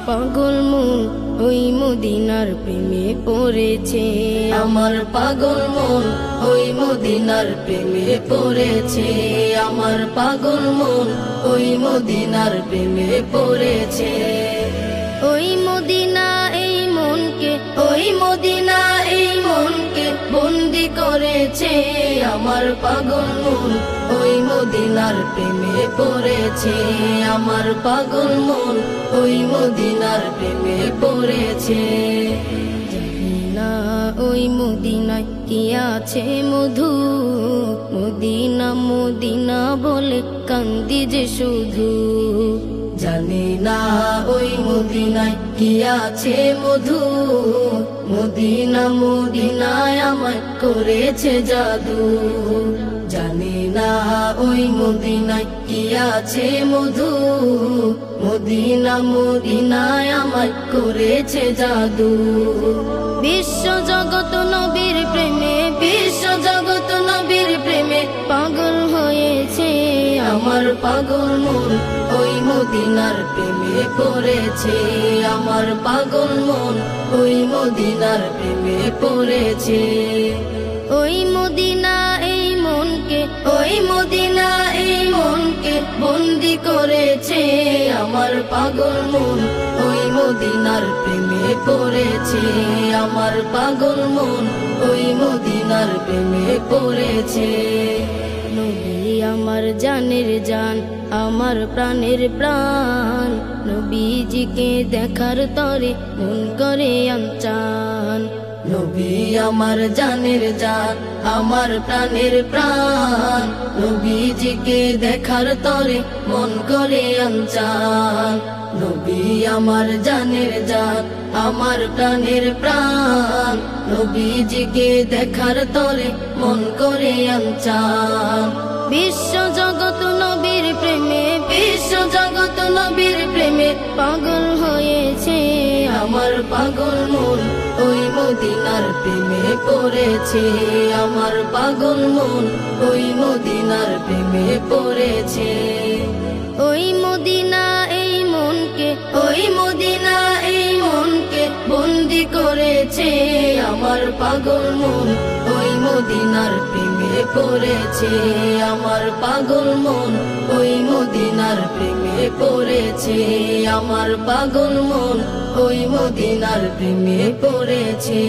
পাগল মন ওই মদিনার প্রেমে পড়েছে। আমার পাগল মন ওই মদিনার প্রেমে পড়েছে। আমার পাগল মন ওই মদিনার প্রেমে পড়েছে। ওই মদিনা এই মনকে, ওই মদিনা এই মনকে বন্দি করেছে। আমার পাগল মন ওই মদিনার প্রেমে পড়েছে। আমার পাগল মন ওই মদিনার প্রেমে পড়েছে। জানি না ওই মদিনায় কি আছে মধু, মদিনা মদিনা বলে কান্দি যে শুধু। জানি না ওই মদিনায় কি আছে মধু, মদিনা মদিনায় আমায় করেছে জাদু। জানি না ওই মদিনায় কি আছে মধু, মদিনা মদিনায় আমায় করেছে জাদু। বিশ্ব জগত নবীর প্রেমে, বিশ্ব জগৎ নবীর প্রেমে পাগল হয়েছে। আমার পাগল মন ওই মদিনার প্রেমে পড়েছে। আমার পাগল মন ওই মদিনার প্রেমে পড়েছে। ওই মদিনা এই মনকে, ওই মদিনা এই মনকে বন্দি করেছে। আমার পাগল মন ওই মদিনার প্রেমে পড়েছে। আমার পাগল মন ওই মদিনার প্রেমে পড়েছে। নবী আমার জানের জান, আমার প্রাণের প্রাণ, নবীজিকে দেখার তরে মন করে আনচান। নবী আমার জানের জান, আমার প্রাণের প্রাণ, নবীজিকে দেখার তরে মন করে আনচান। নবী আমার জানের জান, আমার প্রাণের প্রাণ, নবীজিকে দেখার তরে মন করে আনচান। বিশ্ব জগত নবীর প্রেমে, বিশ্ব জগৎ নবীর প্রেমে পাগল হয়েছে। আমার পাগল মন ওই মদিনার প্রেমে পড়েছে। আমার পাগল মন ওই মদিনার প্রেমে পড়েছে। ওই মদিনা এই মনকে, ওই মদিনা এই মনকে বন্দি করেছে। আমার পাগল মন ওই মদিনার প্রেমে পড়েছে। আমার পাগল মন ওই মদিনার প্রেমে পড়েছে। আমার পাগল মন ওই মদিনার প্রেমে পড়েছে।